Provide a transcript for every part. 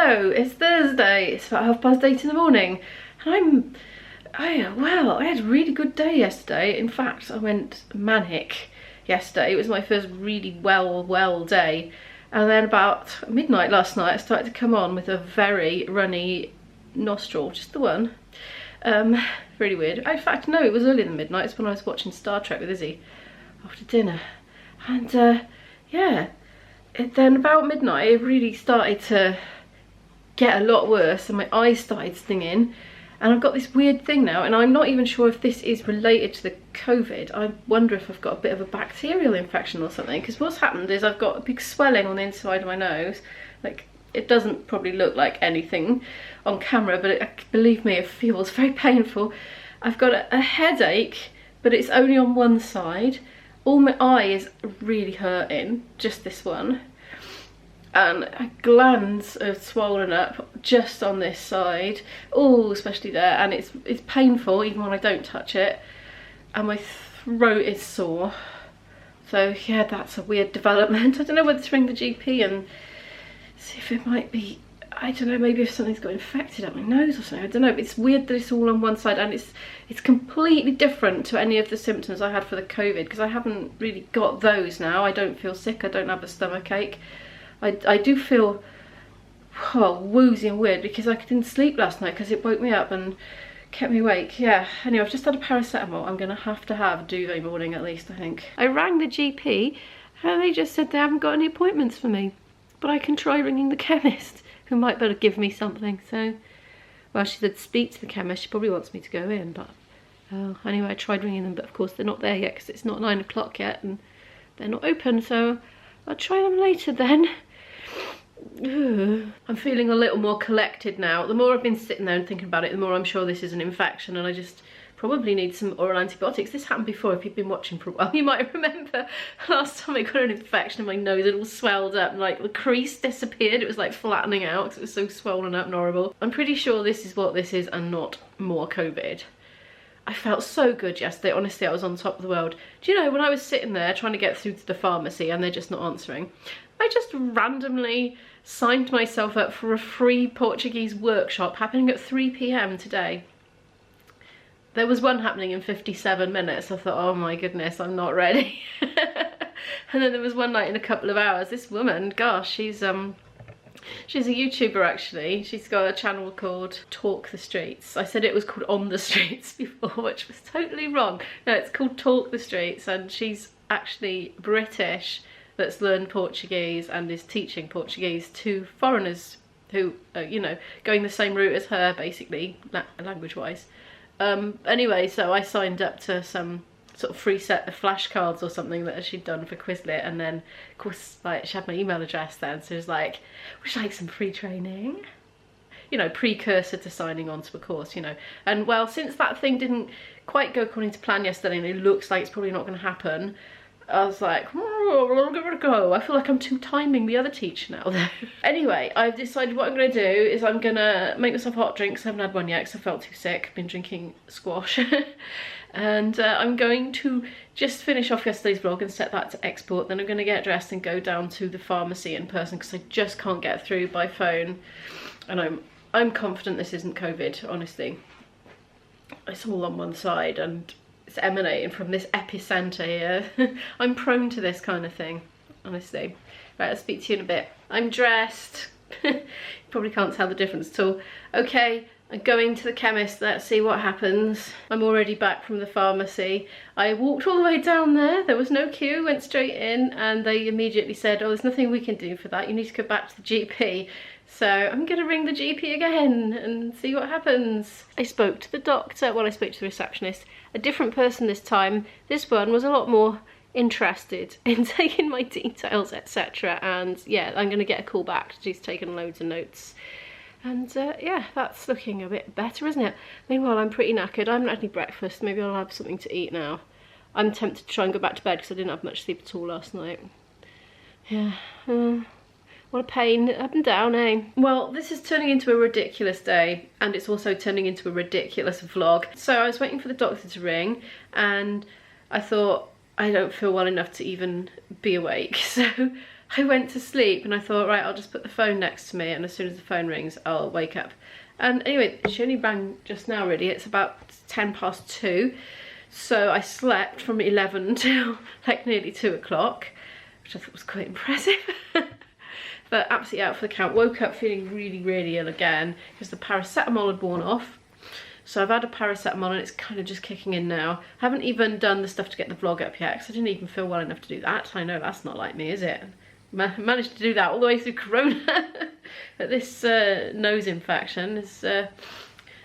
Hello, it's Thursday, it's about 8:30 in the morning, and I had a really good day yesterday. In fact, I went manic yesterday. It was my first really well day, and then about midnight last night I started to come on with a very runny nostril, just the one. Really weird. In fact, no, it was earlier than midnight. It's when I was watching Star Trek with Izzy after dinner, and yeah, then about midnight it really started to get a lot worse, and my eyes started stinging, and I've got this weird thing now, and I'm not even sure if this is related to the COVID. I wonder if I've got a bit of a bacterial infection or something, because what's happened is I've got a big swelling on the inside of my nose. Like, it doesn't probably look like anything on camera, but believe me, it feels very painful. I've got a headache, but it's only on one side. All my eye is really hurting, just this one. And glands are swollen up just on this side, oh, especially there, and it's painful even when I don't touch it, and my throat is sore. So yeah, that's a weird development. I don't know whether to ring the GP and see if it might be, I don't know, maybe if something's got infected up my nose or something. I don't know, but it's weird that it's all on one side, and it's completely different to any of the symptoms I had for the COVID, because I haven't really got those now. I don't feel sick, I don't have a stomach ache. I do feel woozy and weird because I didn't sleep last night because it woke me up and kept me awake. Yeah, anyway, I've just had a paracetamol. I'm going to have a duvet morning at least, I think. I rang the GP and they just said they haven't got any appointments for me. But I can try ringing the chemist, who might better give me something. So, well, she said speak to the chemist. She probably wants me to go in, but anyway, I tried ringing them, but of course they're not there yet because it's not 9 o'clock yet and they're not open. So I'll try them later then. I'm feeling a little more collected now. The more I've been sitting there and thinking about it, the more I'm sure this is an infection, and I just probably need some oral antibiotics. This happened before. If you've been watching for a while, you might remember last time I got an infection in my nose. It all swelled up, and like the crease disappeared. It was like flattening out because it was so swollen up and horrible. I'm pretty sure this is what this is and not more COVID. I felt so good yesterday. Honestly, I was on top of the world. Do you know, when I was sitting there trying to get through to the pharmacy and they're just not answering, I just randomly signed myself up for a free Portuguese workshop happening at 3 PM today. There was one happening in 57 minutes. I thought, oh my goodness, I'm not ready. And then there was one night in a couple of hours. This woman, gosh, she's a YouTuber actually. She's got a channel called Talk the Streets. I said it was called On the Streets before, which was totally wrong. No, it's called Talk the Streets, and she's actually British that's learned Portuguese and is teaching Portuguese to foreigners who are, you know, going the same route as her, basically, language-wise. Anyway, so I signed up to some sort of free set of flashcards or something that she'd done for Quizlet, and then of course like she had my email address then, so it was like, would you like some free training? You know, precursor to signing on to a course, you know. And well, since that thing didn't quite go according to plan yesterday and it looks like it's probably not going to happen, I was like, oh, I'll give it a go. I feel like I'm two-timing the other teacher now though. Anyway, I've decided what I'm going to do is I'm going to make myself hot drinks. I haven't had one yet because I felt too sick. I've been drinking squash. And I'm going to just finish off yesterday's vlog and set that to export. Then I'm going to get dressed and go down to the pharmacy in person because I just can't get through by phone. And I'm confident this isn't COVID, honestly. It's all on one side and it's emanating from this epicenter here. I'm prone to this kind of thing, honestly. Right, I'll speak to you in a bit. I'm dressed. You probably can't tell the difference at all. Okay, I'm going to the chemist. Let's see what happens. I'm already back from the pharmacy. I walked all the way down there. There was no queue, went straight in, and they immediately said, oh, there's nothing we can do for that. You need to go back to the GP. So I'm going to ring the GP again and see what happens. I spoke to the doctor, well, I spoke to the receptionist, a different person this time. This one was a lot more interested in taking my details, etc. And yeah, I'm going to get a call back. She's taken loads of notes. And yeah, that's looking a bit better, isn't it? Meanwhile, I'm pretty knackered. I haven't had any breakfast. Maybe I'll have something to eat now. I'm tempted to try and go back to bed because I didn't have much sleep at all last night. Yeah. What a pain, up and down, eh? Well, this is turning into a ridiculous day, and it's also turning into a ridiculous vlog. So I was waiting for the doctor to ring, and I thought, I don't feel well enough to even be awake. So I went to sleep and I thought, right, I'll just put the phone next to me, and as soon as the phone rings, I'll wake up. And anyway, she only rang just now really. It's about 2:10. So I slept from 11 till like nearly 2 o'clock, which I thought was quite impressive. But absolutely out for the count. Woke up feeling really, really ill again because the paracetamol had worn off. So I've had a paracetamol and it's kind of just kicking in now. I haven't even done the stuff to get the vlog up yet because I didn't even feel well enough to do that. I know that's not like me, is it? Managed to do that all the way through Corona. But this nose infection is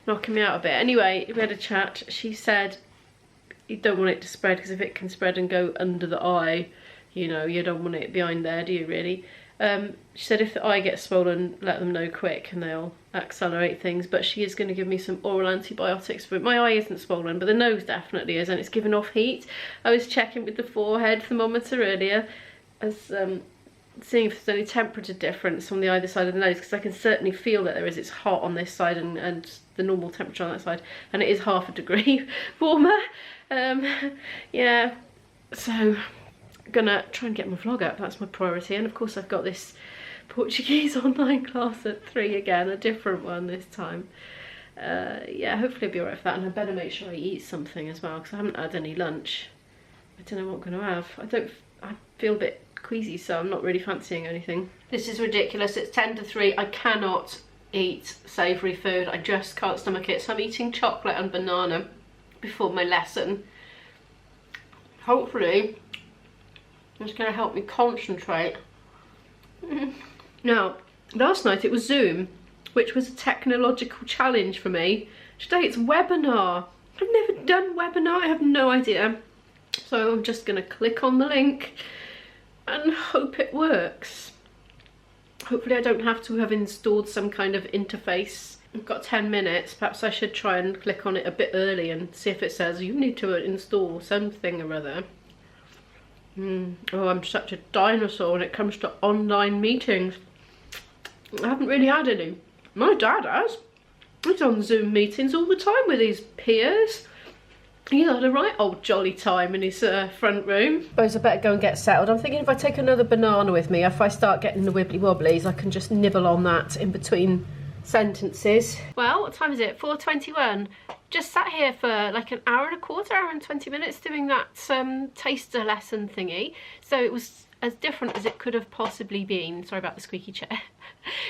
knocking me out a bit. Anyway, we had a chat. She said you don't want it to spread because if it can spread and go under the eye, you know, you don't want it behind there, do you really? She said if the eye gets swollen, let them know quick and they'll accelerate things. But she is going to give me some oral antibiotics for it. My eye isn't swollen, but the nose definitely is, and it's giving off heat. I was checking with the forehead thermometer earlier, as seeing if there's any temperature difference on the either side of the nose, because I can certainly feel that there is. It's hot on this side and the normal temperature on that side, and it is 0.5 degree warmer. Yeah, so gonna try and get my vlog up. That's my priority. And of course I've got this Portuguese online class at 3 again, a different one this time. Yeah, hopefully I'll be alright for that, and I better make sure I eat something as well because I haven't had any lunch. I don't know what I'm gonna have. I feel a bit queasy, so I'm not really fancying anything. This is ridiculous. It's 10 to 3. I cannot eat savoury food. I just can't stomach it, so I'm eating chocolate and banana before my lesson. Hopefully it's going to help me concentrate. Now, last night it was Zoom, which was a technological challenge for me. Today it's webinar. I've never done webinar, I have no idea. So I'm just going to click on the link and hope it works. Hopefully I don't have to have installed some kind of interface. I've got 10 minutes, perhaps I should try and click on it a bit early and see if it says you need to install something or other. Oh, I'm such a dinosaur when it comes to online meetings. I haven't really had any. My dad has. He's on Zoom meetings all the time with his peers. He's had a right old jolly time in his front room. I suppose I better go and get settled. I'm thinking if I take another banana with me, if I start getting the wibbly wobblies, I can just nibble on that in between sentences. Well, what time is it? 4:21. Just sat here for like an hour and a quarter, hour and 20 minutes doing that taster lesson thingy. So it was as different as it could have possibly been. Sorry about the squeaky chair.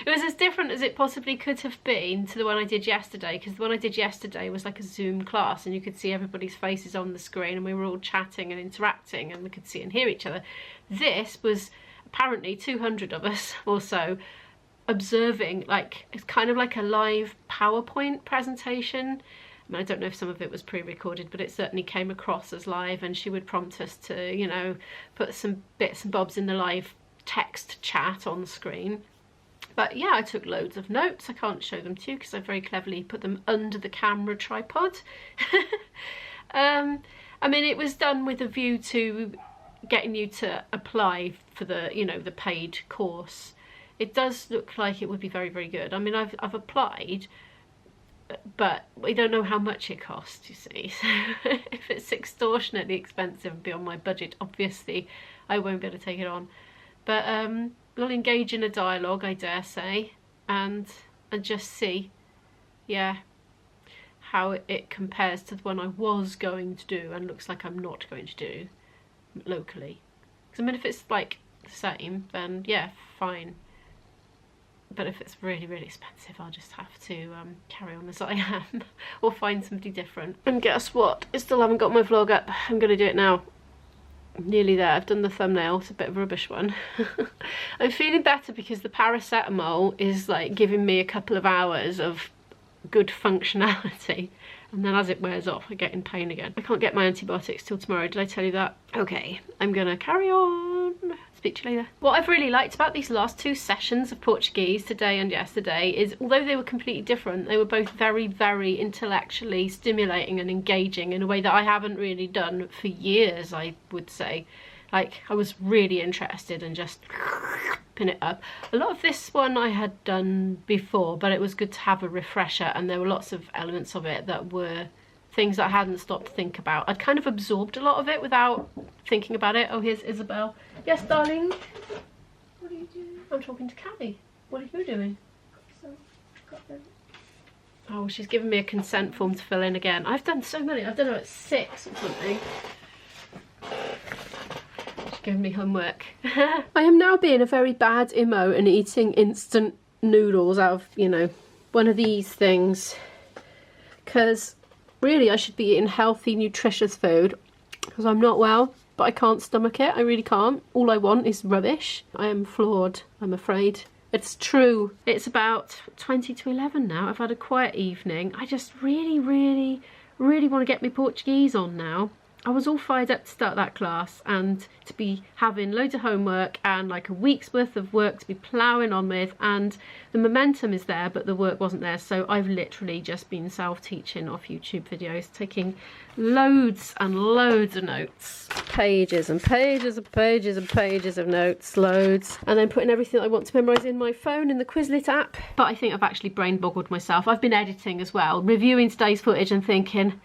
It was as different as it possibly could have been to the one I did yesterday, because the one I did yesterday was like a Zoom class and you could see everybody's faces on the screen and we were all chatting and interacting and we could see and hear each other. This was apparently 200 of us or so observing, like it's kind of like a live PowerPoint presentation. I mean, I don't know if some of it was pre-recorded, but it certainly came across as live, and she would prompt us to, you know, put some bits and bobs in the live text chat on the screen. But yeah, I took loads of notes. I can't show them to you because I very cleverly put them under the camera tripod. I mean, it was done with a view to getting you to apply for the, you know, the paid course. It does look like it would be very, very good. I mean, I've applied, but we don't know how much it costs, you see. So if it's extortionately expensive and beyond my budget, obviously I won't be able to take it on. But we'll engage in a dialogue, I dare say, and just see, yeah, how it compares to the one I was going to do and looks like I'm not going to do locally. Because I mean, if it's like the same, then yeah, fine. But if it's really, really expensive, I'll just have to carry on as I am or find somebody different. And guess what? I still haven't got my vlog up. I'm going to do it now. I'm nearly there. I've done the thumbnail. It's a bit of a rubbish one. I'm feeling better because the paracetamol is like giving me a couple of hours of good functionality. And then as it wears off, I get in pain again. I can't get my antibiotics till tomorrow. Did I tell you that? Okay, I'm going to carry on. Speak to you later. What I've really liked about these last 2 sessions of Portuguese, today and yesterday, is although they were completely different, they were both very, very intellectually stimulating and engaging in a way that I haven't really done for years, I would say. Like, I was really interested and just pin it up. A lot of this one I had done before, but it was good to have a refresher, and there were lots of elements of it that were things that I hadn't stopped to think about. I'd kind of absorbed a lot of it without thinking about it. Oh, here's Isabel. Yes, darling? What are you doing? I'm talking to Caddy. What are you doing? So, got them. Oh, she's given me a consent form to fill in again. I've done so many. I've done about 6 or something. She's given me homework. I am now being a very bad emo and eating instant noodles out of, you know, one of these things. Because really I should be eating healthy, nutritious food. Because I'm not well, but I can't stomach it. I really can't. All I want is rubbish. I am flawed, I'm afraid. It's true. It's about 20 to 11 now. I've had a quiet evening. I just really want to get my Portuguese on now. I was all fired up to start that class and to be having loads of homework and like a week's worth of work to be ploughing on with, and the momentum is there but the work wasn't there, so I've literally just been self-teaching off YouTube videos, taking loads and loads of notes. Pages and pages and pages and pages of notes, loads, and then putting everything I want to memorise in my phone in the Quizlet app. But I think I've actually brain boggled myself. I've been editing as well, reviewing today's footage and thinking,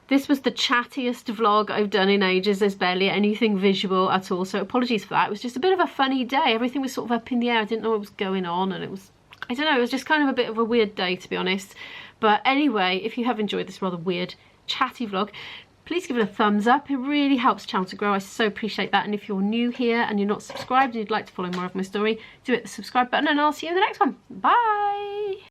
this was the chattiest vlog I've done in ages. There's barely anything visual at all, so apologies for that. It was just a bit of a funny day. Everything was sort of up in the air. I didn't know what was going on, and it was, I don't know, it was just kind of a bit of a weird day, to be honest. But anyway, if you have enjoyed this rather weird, chatty vlog, please give it a thumbs up. It really helps the channel to grow. I so appreciate that. And if you're new here and you're not subscribed and you'd like to follow more of my story, do hit the subscribe button, and I'll see you in the next one. Bye!